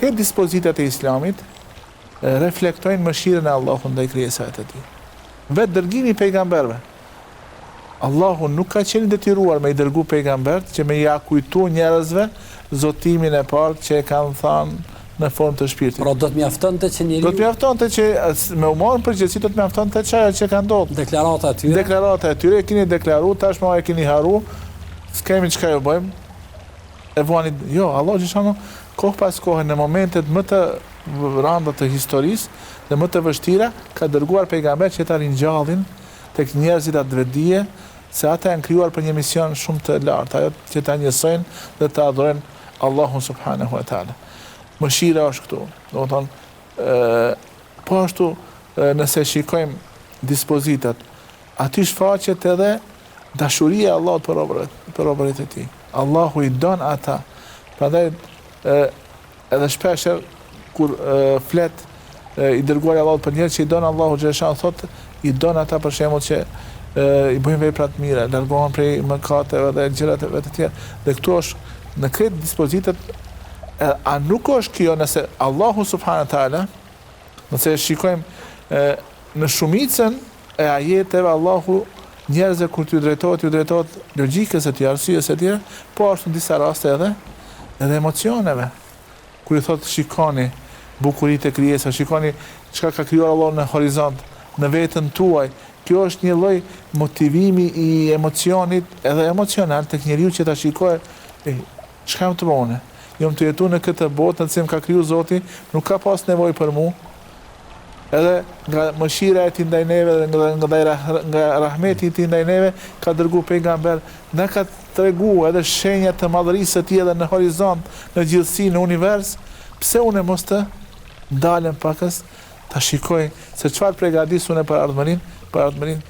këtë dispozitat e Islamit reflektojnë mëshirën e Allahut ndaj krijesave të tij. Vetë dërgimi i pejgamberëve. Allahu nuk ka qenë detyruar me i dërgu pejgambert që me ja kujtu njerëzve zotimin e parë që e kanë thënë në formë të shpirtit. Pra do të mjaftonte që njeriu. Do të mjaftonte që me u marrën përgjegjësi do të mjaftonte çaja që ka ndodhur. Deklarata e tyre. Deklarata e tyre e keni deklaruar, tashmë e keni harru. S'kemi çka ju bëjmë. E vuani, jo, Allah xhashano kohë pas kohë në momentet më të rënda të historisë dhe më të vështira ka dërguar pejgamber që ta ringjallin tek njerëzit atë vetdije se ata janë krijuar për një mision shumë të lartë, ajo që ta njësojnë dhe ta adhurojnë Allahun subhanahu wa taala. Mëshira është këtu. Domethënë, po ashtu nëse shikojmë dispozitat, aty shfaqet edhe dashuria e Allahut për robërit e tij. Allahu i don ata. Prandaj edhe shpesh kur flet i dërguar i Allahut për njerëz që i don Allahu xhaleshan thotë i don ata për shembull që i bëjnë vepra të mira, largohen prej mëkateve dhe gjërave të tjera. Dhe këtu është në këtë dispozitat a nuk është kjo nëse Allahu subhanahu taala, nëse shikojmë në shumicën e ajeteve Allahu njerëzve kur t'ju drejtohet logjikës së tij, arsyes së tij, po ashtu në disa raste edhe emocioneve. Kur i thotë shikoni bukuritë e krijesave, shikoni çka ka krijuar Allahu në horizont, në veten tuaj. Kjo është një lloj motivimi i emocionit, edhe emocional tek njeriu që ta shikojë çka më të bëne. Jom të jetu në këtë botë në cilën ka kriju Zoti, nuk ka pas nevojë për mua. Edhe nga mëshira e tij ndaj neve dhe nga rahmeti i tij ndaj neve ka dërguar pejgamber, na ka treguar edhe shenjat të madhërisë së tij edhe në horizont, në gjithësi, në univers. Pse unë mos të ndalem pakës ta shikoj se çfarë përgatis unë për ardhmërinë